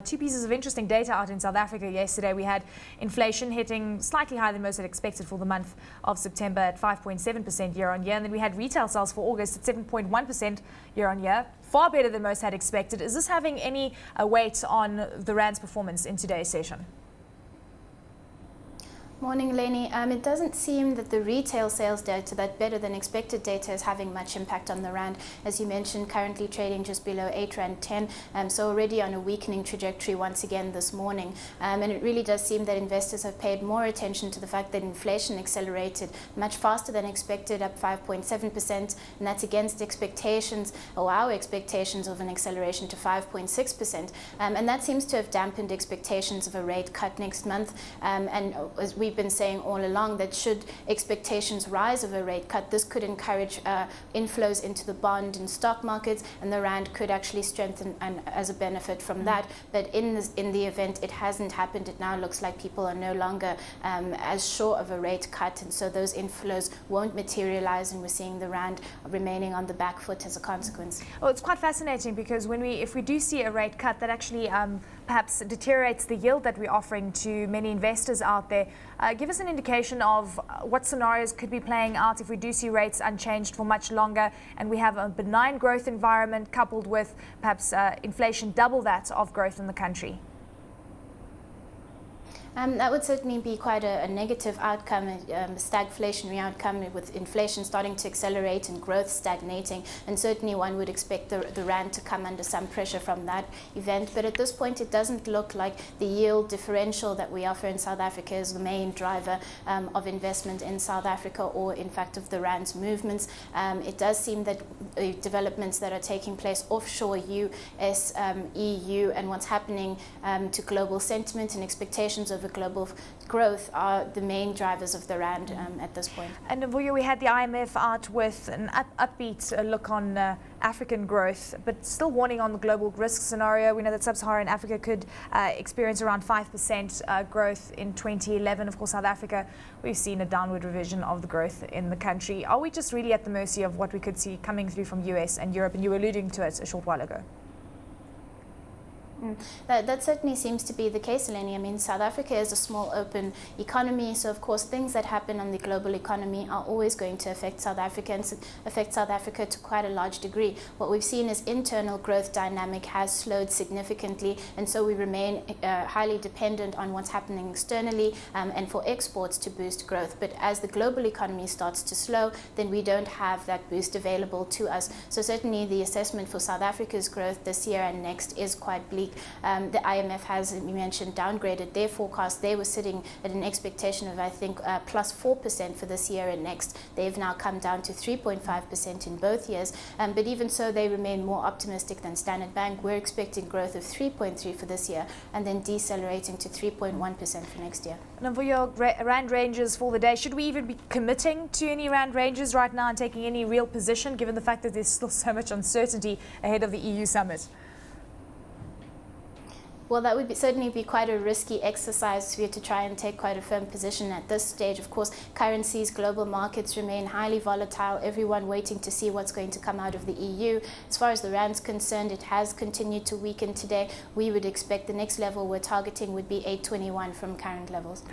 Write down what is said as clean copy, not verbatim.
two pieces of interesting data out in South Africa yesterday. We had inflation hitting slightly higher than most had expected for the month of September at 5.7% year on year. And then we had retail sales for August at 7.1% year on year. Far better than most had expected. Is this having any weight on the Rand's performance in today's session? Morning, Eleni. It doesn't seem that the retail sales data, that better than expected data, is having much impact on the Rand. As you mentioned, currently trading just below 8 Rand 10, so already on a weakening trajectory once again this morning. And it really does seem that investors have paid more attention to the fact that inflation accelerated much faster than expected, up 5.7%, and that's against expectations, or our expectations, of an acceleration to 5.6%. And that seems to have dampened expectations of a rate cut next month. And as we've been saying all along, that should expectations rise of a rate cut, this could encourage inflows into the bond and stock markets, and the Rand could actually strengthen as a benefit from that. But in the event it hasn't happened, it now looks like people are no longer as sure of a rate cut, and so those inflows won't materialize, and we're seeing the Rand remaining on the back foot as a consequence. Well, it's quite fascinating because if we do see a rate cut, that actually perhaps deteriorates the yield that we're offering to many investors out there. Give us an indication of what scenarios could be playing out if we do see rates unchanged for much longer and we have a benign growth environment coupled with perhaps inflation double that of growth in the country. That would certainly be quite a negative outcome, a stagflationary outcome, with inflation starting to accelerate and growth stagnating. And certainly one would expect the Rand to come under some pressure from that event. But at this point, it doesn't look like the yield differential that we offer in South Africa is the main driver of investment in South Africa, or in fact of the Rand's movements. It does seem that developments that are taking place offshore, US, EU, and what's happening to global sentiment and expectations of global growth are the main drivers of the Rand at this point. And Nomvuyo, we had the IMF out with an upbeat look on African growth, but still warning on the global risk scenario. We know that sub-Saharan Africa could experience around 5% growth in 2011. Of course, South Africa, we've seen a downward revision of the growth in the country. Are we just really at the mercy of what we could see coming through from US and Europe? And you were alluding to it a short while ago. That certainly seems to be the case, Eleni. I mean, South Africa is a small, open economy, so of course things that happen on the global economy are always going to affect South Africa, and affect South Africa to quite a large degree. What we've seen is internal growth dynamic has slowed significantly, and so we remain highly dependent on what's happening externally and for exports to boost growth. But as the global economy starts to slow, then we don't have that boost available to us. So certainly the assessment for South Africa's growth this year and next is quite bleak. The IMF has, as you mentioned, downgraded their forecast. They were sitting at an expectation of, I think, plus 4% for this year and next. They've now come down to 3.5% in both years. But even so, they remain more optimistic than Standard Bank. We're expecting growth of 3.3% for this year, and then decelerating to 3.1% for next year. And for your Rand ranges for the day, should we even be committing to any Rand ranges right now and taking any real position, given the fact that there's still so much uncertainty ahead of the EU summit? Well, that would certainly be quite a risky exercise for you to try and take quite a firm position at this stage. Of course, currencies, global markets remain highly volatile, everyone waiting to see what's going to come out of the EU. As far as the Rand's concerned, it has continued to weaken today. We would expect the next level we're targeting would be 821 from current levels.